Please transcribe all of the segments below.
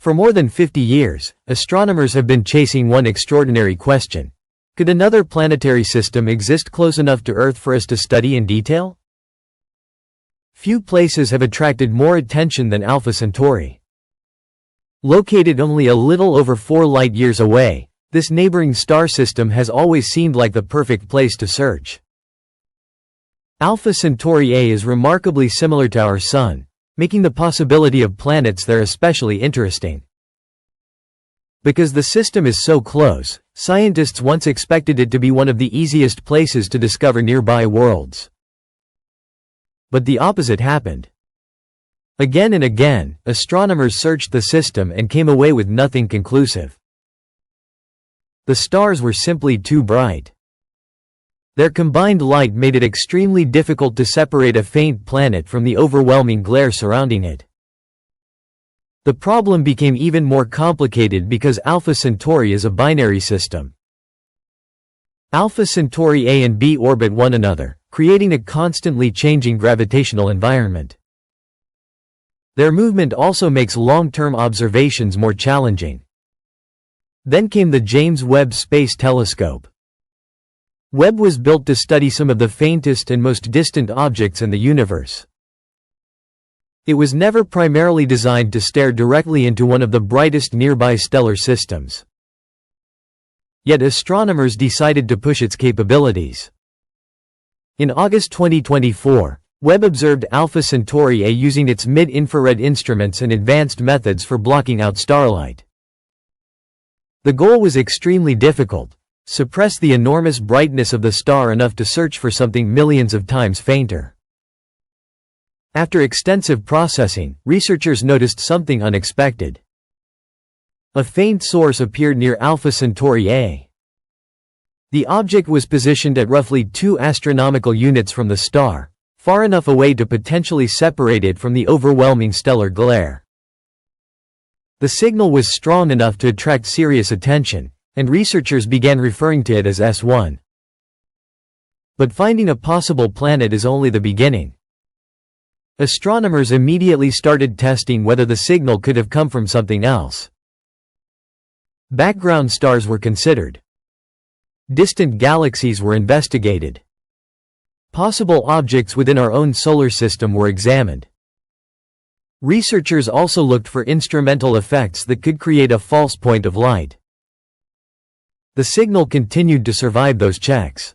For more than 50 years, astronomers have been chasing one extraordinary question. Could another planetary system exist close enough to Earth for us to study in detail? Few places have attracted more attention than Alpha Centauri. Located only a little over 4 light-years away, this neighboring star system has always seemed like the perfect place to search. Alpha Centauri A is remarkably similar to our Sun, making the possibility of planets there especially interesting. Because the system is so close, scientists once expected it to be one of the easiest places to discover nearby worlds. But the opposite happened. Again and again, astronomers searched the system and came away with nothing conclusive. The stars were simply too bright. Their combined light made it extremely difficult to separate a faint planet from the overwhelming glare surrounding it. The problem became even more complicated because Alpha Centauri is a binary system. Alpha Centauri A and B orbit one another, creating a constantly changing gravitational environment. Their movement also makes long-term observations more challenging. Then came the James Webb Space Telescope. Webb was built to study some of the faintest and most distant objects in the universe. It was never primarily designed to stare directly into one of the brightest nearby stellar systems. Yet astronomers decided to push its capabilities. In August 2024, Webb observed Alpha Centauri A using its mid-infrared instruments and advanced methods for blocking out starlight. The goal was extremely difficult: suppress the enormous brightness of the star enough to search for something millions of times fainter. After extensive processing, researchers noticed something unexpected. A faint source appeared near Alpha Centauri A. The object was positioned at roughly 2 astronomical units from the star, far enough away to potentially separate it from the overwhelming stellar glare. The signal was strong enough to attract serious attention, and researchers began referring to it as S1. But finding a possible planet is only the beginning. Astronomers immediately started testing whether the signal could have come from something else. Background stars were considered. Distant galaxies were investigated. Possible objects within our own solar system were examined. Researchers also looked for instrumental effects that could create a false point of light. The signal continued to survive those checks.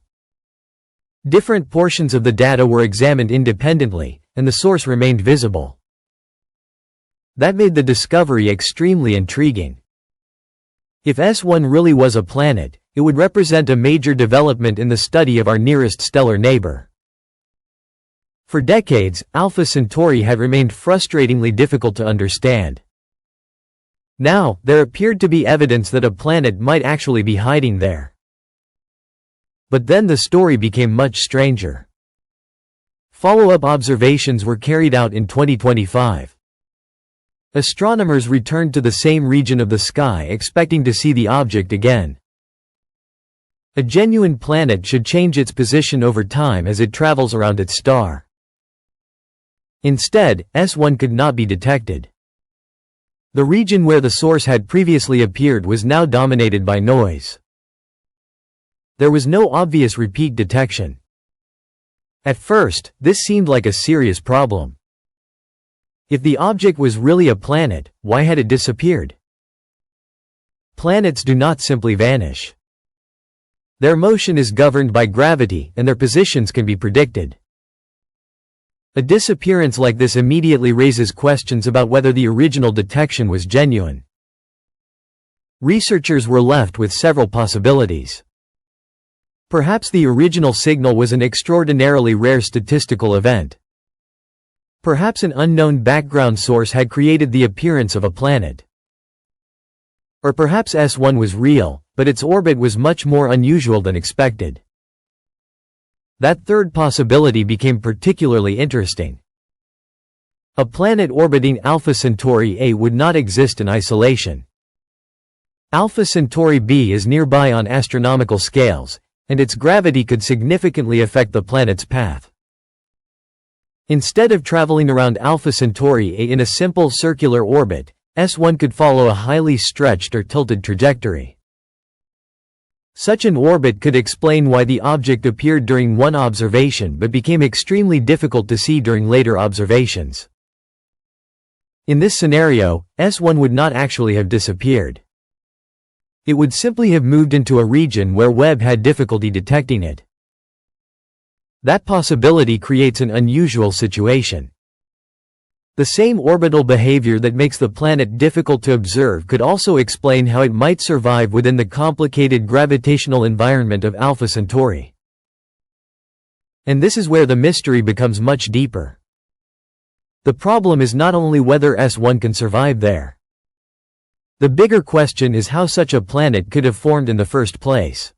Different portions of the data were examined independently, and the source remained visible. That made the discovery extremely intriguing. If S1 really was a planet, it would represent a major development in the study of our nearest stellar neighbor. For decades, Alpha Centauri had remained frustratingly difficult to understand. Now, there appeared to be evidence that a planet might actually be hiding there. But then the story became much stranger. Follow-up observations were carried out in 2025. Astronomers returned to the same region of the sky expecting to see the object again. A genuine planet should change its position over time as it travels around its star. Instead, S1 could not be detected. The region where the source had previously appeared was now dominated by noise. There was no obvious repeat detection. At first, this seemed like a serious problem. If the object was really a planet, why had it disappeared? Planets do not simply vanish. Their motion is governed by gravity, and their positions can be predicted. A disappearance like this immediately raises questions about whether the original detection was genuine. Researchers were left with several possibilities. Perhaps the original signal was an extraordinarily rare statistical event. Perhaps an unknown background source had created the appearance of a planet. Or perhaps S1 was real, but its orbit was much more unusual than expected. That third possibility became particularly interesting. A planet orbiting Alpha Centauri A would not exist in isolation. Alpha Centauri B is nearby on astronomical scales, and its gravity could significantly affect the planet's path. Instead of traveling around Alpha Centauri A in a simple circular orbit, S1 could follow a highly stretched or tilted trajectory. Such an orbit could explain why the object appeared during one observation but became extremely difficult to see during later observations. In this scenario, S1 would not actually have disappeared. It would simply have moved into a region where Webb had difficulty detecting it. That possibility creates an unusual situation. The same orbital behavior that makes the planet difficult to observe could also explain how it might survive within the complicated gravitational environment of Alpha Centauri. And this is where the mystery becomes much deeper. The problem is not only whether S1 can survive there. The bigger question is how such a planet could have formed in the first place.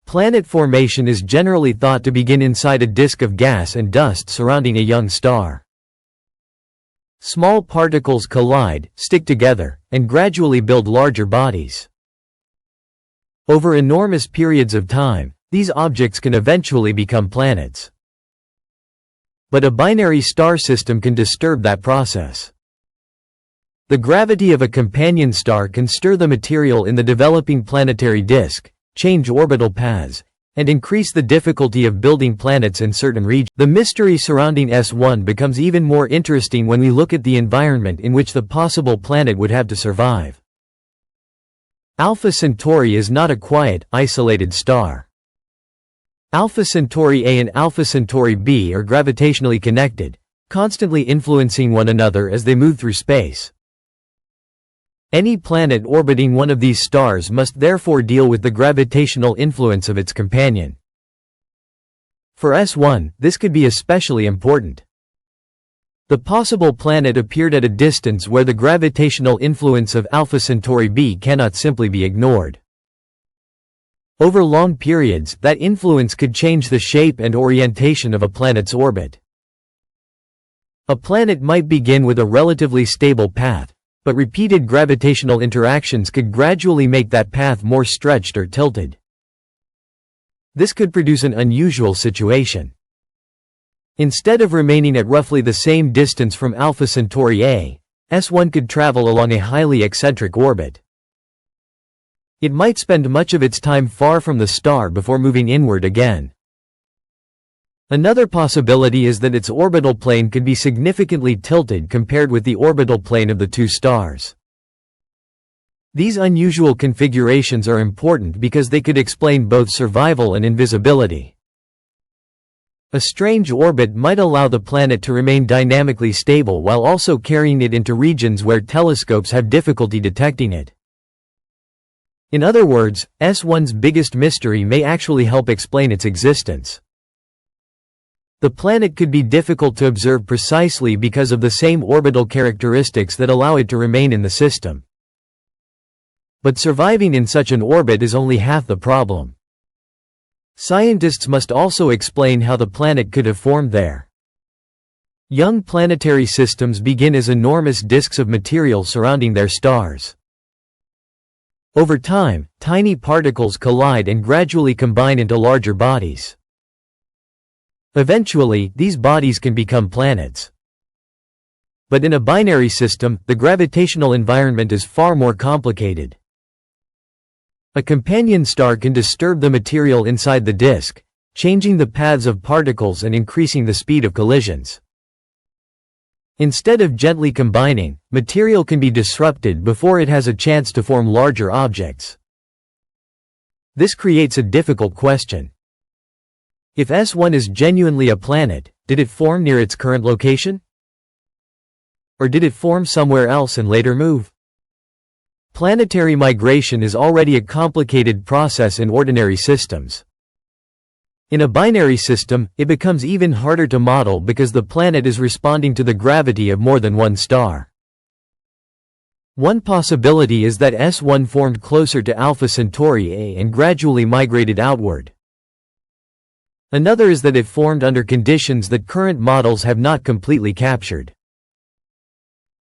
Planet formation is generally thought to begin inside a disk of gas and dust surrounding a young star. Small particles collide, stick together, and gradually build larger bodies. Over enormous periods of time, these objects can eventually become planets. But a binary star system can disturb that process. The gravity of a companion star can stir the material in the developing planetary disk, change orbital paths, and increase the difficulty of building planets in certain regions. The mystery surrounding S1 becomes even more interesting when we look at the environment in which the possible planet would have to survive. Alpha Centauri is not a quiet, isolated star. Alpha Centauri A and Alpha Centauri B are gravitationally connected, constantly influencing one another as they move through space. Any planet orbiting one of these stars must therefore deal with the gravitational influence of its companion. For S1, this could be especially important. The possible planet appeared at a distance where the gravitational influence of Alpha Centauri B cannot simply be ignored. Over long periods, that influence could change the shape and orientation of a planet's orbit. A planet might begin with a relatively stable path, but repeated gravitational interactions could gradually make that path more stretched or tilted. This could produce an unusual situation. Instead of remaining at roughly the same distance from Alpha Centauri A, S1 could travel along a highly eccentric orbit. It might spend much of its time far from the star before moving inward again. Another possibility is that its orbital plane could be significantly tilted compared with the orbital plane of the two stars. These unusual configurations are important because they could explain both survival and invisibility. A strange orbit might allow the planet to remain dynamically stable while also carrying it into regions where telescopes have difficulty detecting it. In other words, S1's biggest mystery may actually help explain its existence. The planet could be difficult to observe precisely because of the same orbital characteristics that allow it to remain in the system. But surviving in such an orbit is only half the problem. Scientists must also explain how the planet could have formed there. Young planetary systems begin as enormous disks of material surrounding their stars. Over time, tiny particles collide and gradually combine into larger bodies. Eventually, these bodies can become planets. But in a binary system, the gravitational environment is far more complicated. A companion star can disturb the material inside the disk, changing the paths of particles and increasing the speed of collisions. Instead of gently combining, material can be disrupted before it has a chance to form larger objects. This creates a difficult question. If S1 is genuinely a planet, did it form near its current location? Or did it form somewhere else and later move? Planetary migration is already a complicated process in ordinary systems. In a binary system, it becomes even harder to model because the planet is responding to the gravity of more than one star. One possibility is that S1 formed closer to Alpha Centauri A and gradually migrated outward. Another is that it formed under conditions that current models have not completely captured.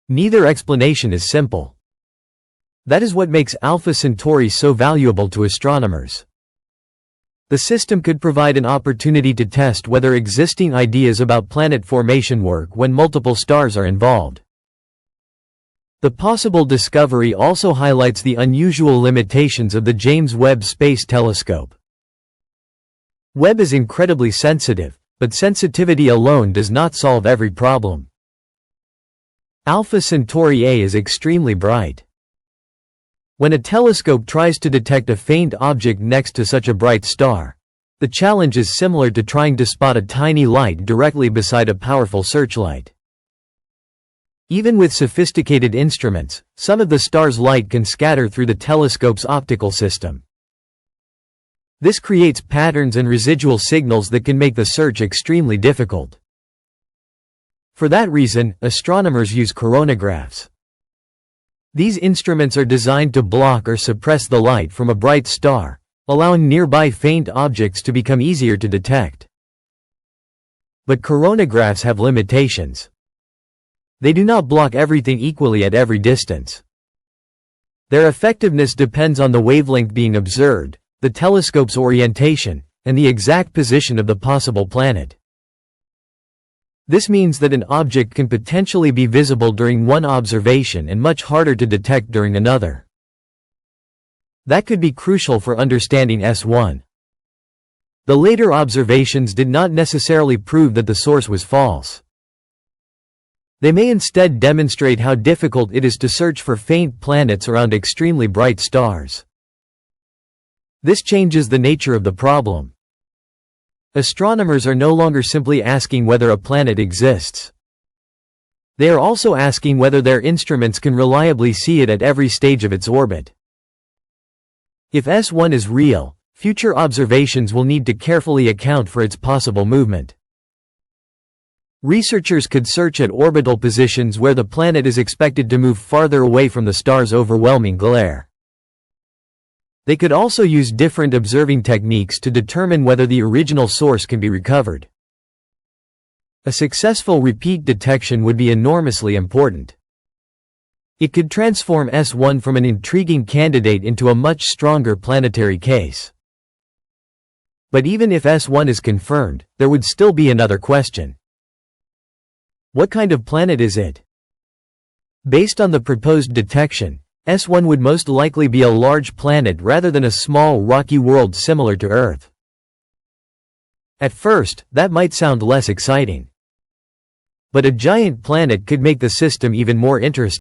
Neither explanation is simple. That is what makes Alpha Centauri so valuable to astronomers. The system could provide an opportunity to test whether existing ideas about planet formation work when multiple stars are involved. The possible discovery also highlights the unusual limitations of the James Webb Space Telescope. Webb is incredibly sensitive, but sensitivity alone does not solve every problem. Alpha Centauri A is extremely bright. When a telescope tries to detect a faint object next to such a bright star, the challenge is similar to trying to spot a tiny light directly beside a powerful searchlight. Even with sophisticated instruments, some of the star's light can scatter through the telescope's optical system. This creates patterns and residual signals that can make the search extremely difficult. For that reason, astronomers use coronagraphs. These instruments are designed to block or suppress the light from a bright star, allowing nearby faint objects to become easier to detect. But coronagraphs have limitations. They do not block everything equally at every distance. Their effectiveness depends on the wavelength being observed, the telescope's orientation, and the exact position of the possible planet. This means that an object can potentially be visible during one observation and much harder to detect during another. That could be crucial for understanding S1. The later observations did not necessarily prove that the source was false. They may instead demonstrate how difficult it is to search for faint planets around extremely bright stars. This changes the nature of the problem. Astronomers are no longer simply asking whether a planet exists. They are also asking whether their instruments can reliably see it at every stage of its orbit. If S1 is real, future observations will need to carefully account for its possible movement. Researchers could search at orbital positions where the planet is expected to move farther away from the star's overwhelming glare. They could also use different observing techniques to determine whether the original source can be recovered. A successful repeat detection would be enormously important. It could transform S1 from an intriguing candidate into a much stronger planetary case. But even if S1 is confirmed, there would still be another question. What kind of planet is it? Based on the proposed detection, S1 would most likely be a large planet rather than a small rocky world similar to Earth. At first, that might sound less exciting. But a giant planet could make the system even more interesting.